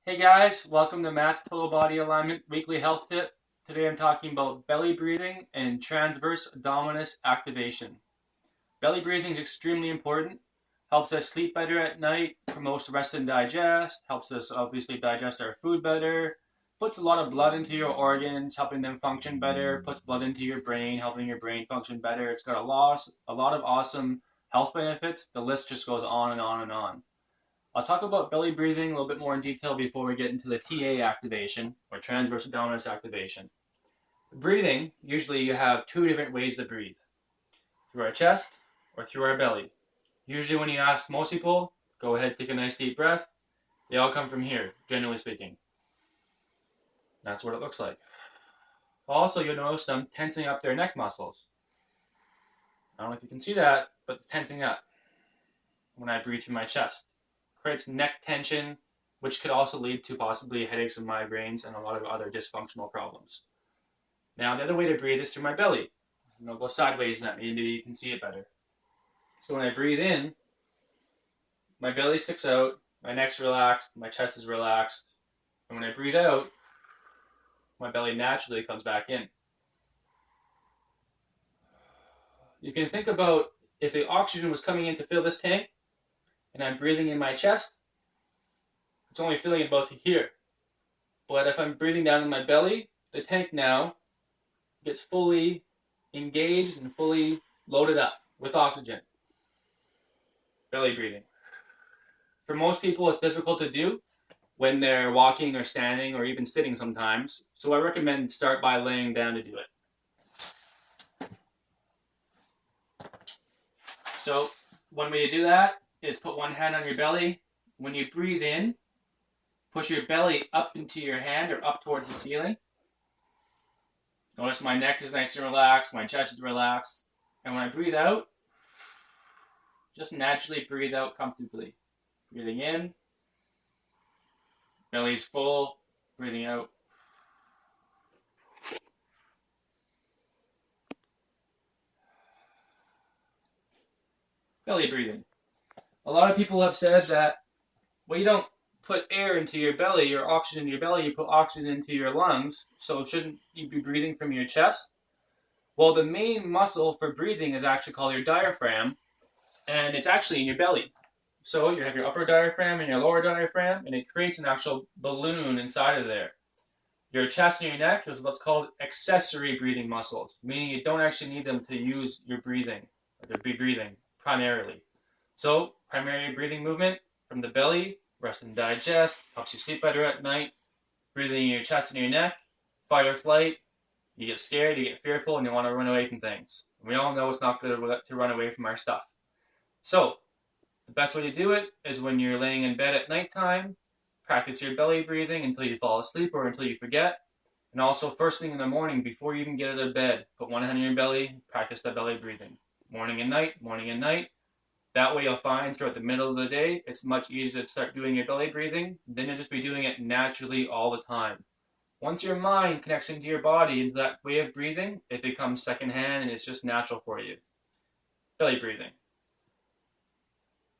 Hey guys, welcome to Matt's Total Body Alignment Weekly Health Tip. Today I'm talking about belly breathing and transverse abdominis activation. Belly breathing is extremely important. Helps us sleep better at night, promotes rest and digest, helps us obviously digest our food better, puts a lot of blood into your organs, helping them function better, puts blood into your brain, helping your brain function better. It's got a lot of awesome health benefits. The list just goes on and on and on. I'll talk about belly breathing a little bit more in detail before we get into the TA activation, or transverse abdominis activation. Breathing, usually you have two different ways to breathe, through our chest or through our belly. Usually when you ask most people, go ahead, take a nice deep breath, they all come from here, generally speaking. That's what it looks like. Also, you'll notice them tensing up their neck muscles. I don't know if you can see that, but it's tensing up when I breathe through my chest. Creates neck tension, which could also lead to possibly headaches and migraines and a lot of other dysfunctional problems. Now, the other way to breathe is through my belly. I'll go sideways and maybe you can see it better. So when I breathe in, my belly sticks out, my neck's relaxed, my chest is relaxed. And when I breathe out, my belly naturally comes back in. You can think about if the oxygen was coming in to fill this tank, and I'm breathing in my chest, it's only filling about to here. But if I'm breathing down in my belly, the tank now gets fully engaged and fully loaded up with oxygen. Belly breathing. For most people, it's difficult to do when they're walking or standing or even sitting sometimes. So I recommend start by laying down to do it. So one way to do that is put one hand on your belly. When you breathe in, push your belly up into your hand or up towards the ceiling. Notice my neck is nice and relaxed, my chest is relaxed. And when I breathe out, just naturally breathe out comfortably. Breathing in, belly's full, breathing out. Belly breathing. A lot of people have said that, well, you don't put air into your belly or oxygen in your belly, you put oxygen into your lungs, so shouldn't you be breathing from your chest? Well, the main muscle for breathing is actually called your diaphragm, and it's actually in your belly. So you have your upper diaphragm and your lower diaphragm, and it creates an actual balloon inside of there. Your chest and your neck is what's called accessory breathing muscles, meaning you don't actually need them to use your breathing, or to be breathing primarily. So, primary breathing movement from the belly, rest and digest, helps you sleep better at night. Breathing in your chest and your neck, fight or flight. You get scared, you get fearful, and you want to run away from things. We all know it's not good to run away from our stuff. So, the best way to do it is when you're laying in bed at nighttime, practice your belly breathing until you fall asleep or until you forget. And also, first thing in the morning, before you even get out of bed, put one hand on your belly, practice that belly breathing. Morning and night, morning and night. That way you'll find throughout the middle of the day, it's much easier to start doing your belly breathing. Then you'll just be doing it naturally all the time. Once your mind connects into your body, into that way of breathing, it becomes secondhand and it's just natural for you. Belly breathing.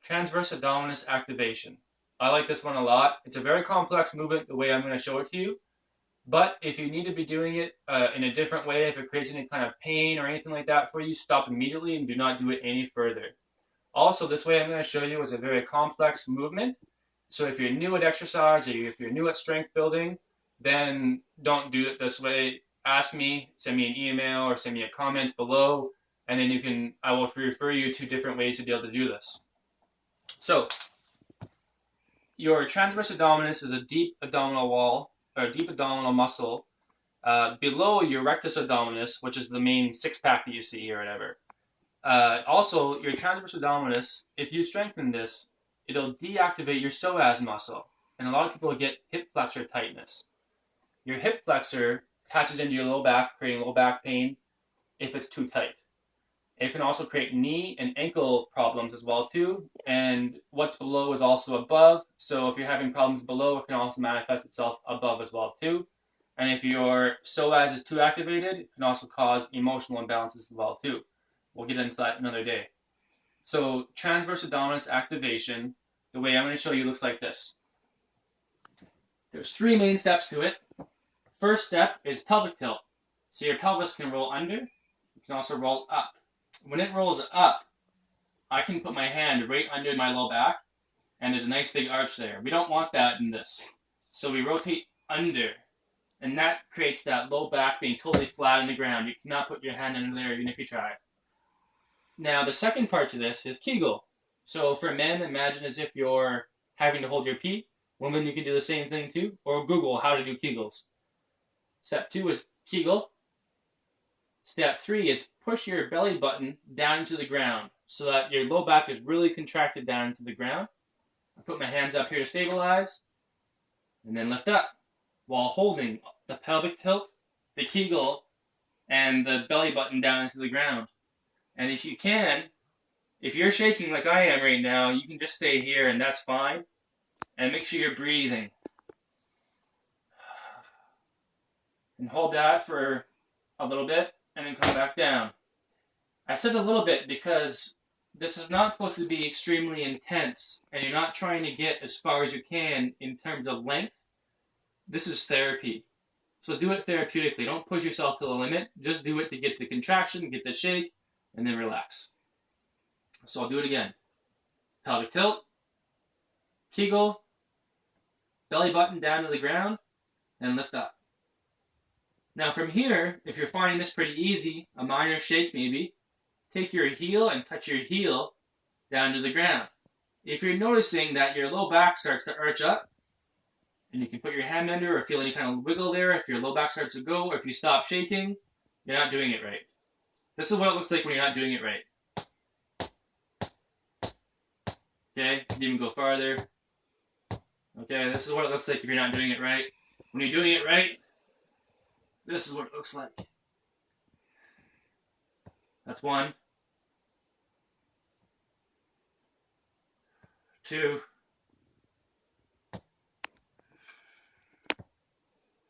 Transverse abdominis activation. I like this one a lot. It's a very complex movement the way I'm going to show it to you. But if you need to be doing it in a different way, if it creates any kind of pain or anything like that for you, stop immediately and do not do it any further. Also, this way I'm going to show you is a very complex movement. So if you're new at exercise or if you're new at strength building, then don't do it this way. Ask me, send me an email or send me a comment below, and then I will refer you to different ways to be able to do this. So your transverse abdominis is a deep abdominal wall or deep abdominal muscle below your rectus abdominis, which is the main six-pack that you see here or whatever. Also, your transverse abdominis, if you strengthen this, it'll deactivate your psoas muscle. And a lot of people get hip flexor tightness. Your hip flexor attaches into your low back, creating low back pain if it's too tight. It can also create knee and ankle problems as well too. And what's below is also above. So if you're having problems below, it can also manifest itself above as well too. And if your psoas is too activated, it can also cause emotional imbalances as well too. We'll get into that another day. So transverse abdominis activation, the way I'm going to show you looks like this. There's 3 main steps to it. First step is pelvic tilt. So your pelvis can roll under. You can also roll up. When it rolls up, I can put my hand right under my low back, and there's a nice big arch there. We don't want that in this. So we rotate under, and that creates that low back being totally flat on the ground. You cannot put your hand under there even if you try. Now, the second part to this is Kegel. So for men, imagine as if you're having to hold your pee. Women, you can do the same thing too, or Google how to do Kegels. Step 2 is Kegel. Step 3 is push your belly button down to the ground so that your low back is really contracted down to the ground. I put my hands up here to stabilize, and then lift up while holding the pelvic tilt, the Kegel, and the belly button down to the ground. And if you can, if you're shaking like I am right now, you can just stay here and that's fine. And make sure you're breathing. And hold that for a little bit and then come back down. I said a little bit because this is not supposed to be extremely intense and you're not trying to get as far as you can in terms of length. This is therapy. So do it therapeutically. Don't push yourself to the limit. Just do it to get the contraction, get the shake, and then relax. So I'll do it again. Pelvic tilt, Kegel, belly button down to the ground, and lift up. Now from here, if you're finding this pretty easy, a minor shake maybe, take your heel and touch your heel down to the ground. If you're noticing that your low back starts to arch up, and you can put your hand under or feel any kind of wiggle there, if your low back starts to go, or if you stop shaking, you're not doing it right. This is what it looks like when you're not doing it right. Okay, you can even go farther. Okay, this is what it looks like if you're not doing it right. When you're doing it right, this is what it looks like. That's 1, 2,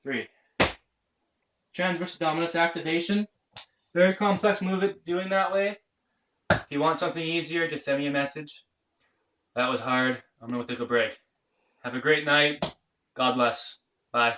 3. Transverse abdominis activation. Very complex movement doing that way. If you want something easier, just send me a message. That was hard. I'm going to take a break. Have a great night. God bless. Bye.